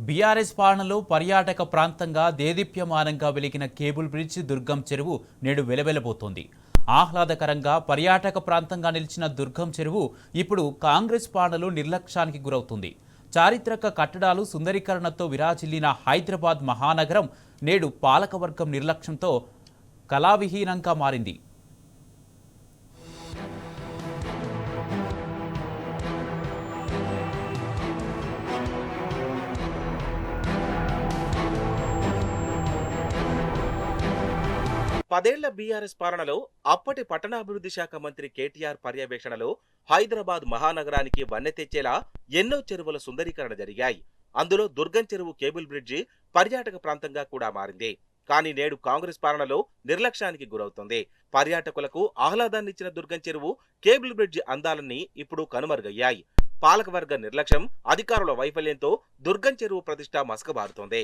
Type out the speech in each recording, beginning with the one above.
BRS పాలనలో పర్యాటక ప్రాంతంగా దేదీప్యమానంగా వెలిగిన కేబుల్ బ్రిడ్జ్ దుర్గం చెరువు నేడు వెలవెలబోతోంది. ఆహ్లాదకరంగా పర్యాటక ప్రాంతంగా నిలిచిన దుర్గం చెరువు ఇప్పుడు కాంగ్రెస్ పాలనలో నిర్లక్ష్యానికి గురవుతుంది. చారిత్రక కట్టడాలు సుందరీకరణతో విరాజిల్లిన హైదరాబాద్ మహానగరం నేడు పాలకవర్గం నిర్లక్ష్యంతో కళావిహీనంగా మారింది. పదేళ్ల బీఆర్ఎస్ పాలనలో అప్పటి పట్టణాభివృద్ధి శాఖ మంత్రి కేటీఆర్ పర్యవేక్షణలో హైదరాబాద్ మహానగరానికి వన్నె తెచ్చేలా ఎన్నో చెరువుల సుందరీకరణ జరిగాయి. అందులో దుర్గం చెరువు కేబుల్ బ్రిడ్జి పర్యాటక ప్రాంతంగా కూడా మారింది. కానీ నేడు కాంగ్రెస్ పాలనలో నిర్లక్ష్యానికి గురవుతుంది. పర్యాటకులకు ఆహ్లాదాన్నిచ్చిన దుర్గం చెరువు కేబుల్ బ్రిడ్జి అందాలన్నీ ఇప్పుడు కనుమరుగయ్యాయి. పాలకవర్గ నిర్లక్ష్యం, అధికారుల వైఫల్యంతో దుర్గం చెరువు ప్రతిష్ట మసకబారుతోంది.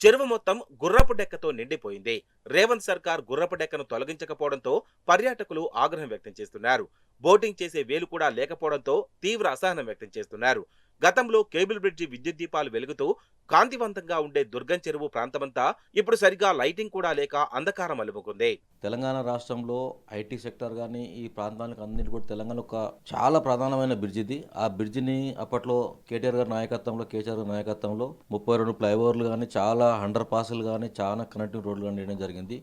చెరువు మొత్తం గుర్రపు డెక్కతో నిండిపోయింది. రేవంత్ సర్కార్ గుర్రపు డెక్కను తొలగించకపోవడంతో పర్యాటకులు ఆగ్రహం వ్యక్తం చేస్తున్నారు. బోటింగ్ చేసే వేలు కూడా లేకపోవడంతో తీవ్ర అసహనం వ్యక్తం చేస్తున్నారు. గతంలో కేబుల్ బ్రిడ్జి విద్యుత్ దీపాలు వెలుగుతూ కాంతివంతంగా ఉండే దుర్గం చెరువు ప్రాంతమంతా ఇప్పుడు సరిగా లైటింగ్ కూడా లేక అంధకారం అలుముకుంది. తెలంగాణ రాష్ట్రంలో ఐటీ సెక్టర్ కానీ ఈ ప్రాంతానికి అన్నిటి కూడా తెలంగాణ ఒక చాలా ప్రధానమైన బ్రిడ్జ్ ఇది. ఆ బ్రిడ్జిని అప్పట్లో కేటీఆర్ గారి నాయకత్వంలో, కేసీఆర్ గారి నాయకత్వంలో 32 ఫ్లైఓవర్లు కానీ, చాలా అండర్ పాస్లు కానీ, చాలా కనెక్టివ్ రోడ్లు కానీ వేయడం జరిగింది.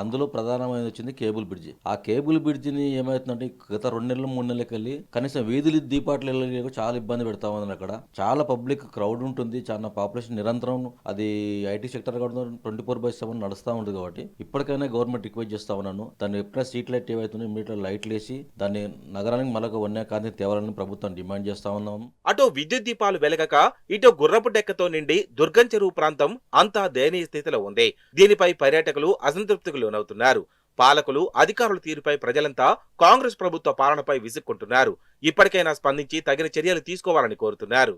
అందులో ప్రధానమైనది వచ్చింది కేబుల్ బ్రిడ్జి. ఆ కేబుల్ బ్రిడ్జిని ఏమవుతుందంటే గత 2 నెలలు 3 నెలలకి వెళ్ళి కనీసం వీధులు దీపాట్లు వెళ్ళి చాలా ఇబ్బంది పెడతా ఉంది. అక్కడ చాలా పబ్లిక్ క్రౌడ్ ఉంటుంది, చాలా పాపులేషన్ నిరంతరం అది ఐటీ సెక్టర్ కూడా 24/7 నడుస్తూ ఉంటుంది. కాబట్టి ఇప్పటికైనా గవర్నమెంట్ రిక్వెస్ట్ చేస్తా ఉన్నాను, దాన్ని ఎప్పుడైనా స్ట్రీట్ లైట్ ఏవైతుంది ఇమీడియట్ లైట్లు వేసి దాన్ని నగరానికి మరొక వన్యకాంతి తేవాలని ప్రభుత్వం డిమాండ్ చేస్తా ఉన్నాము. అటు విద్యుత్ దీపాలు వెలగక ఇటు గుర్రపు డెక్కతో నిండి దుర్గం చెరువు ప్రాంతం అంతా దయనీయ స్థితిలో ఉంది. దీనిపై పర్యాటకులు అసంతృప్తికి లోనవుతున్నారు. పాలకులు, అధికారుల తీరుపై ప్రజలంతా కాంగ్రెస్ ప్రభుత్వ పాలనపై విసుక్కుంటున్నారు. ఇప్పటికైనా స్పందించి తగిన చర్యలు తీసుకోవాలని కోరుతున్నారు.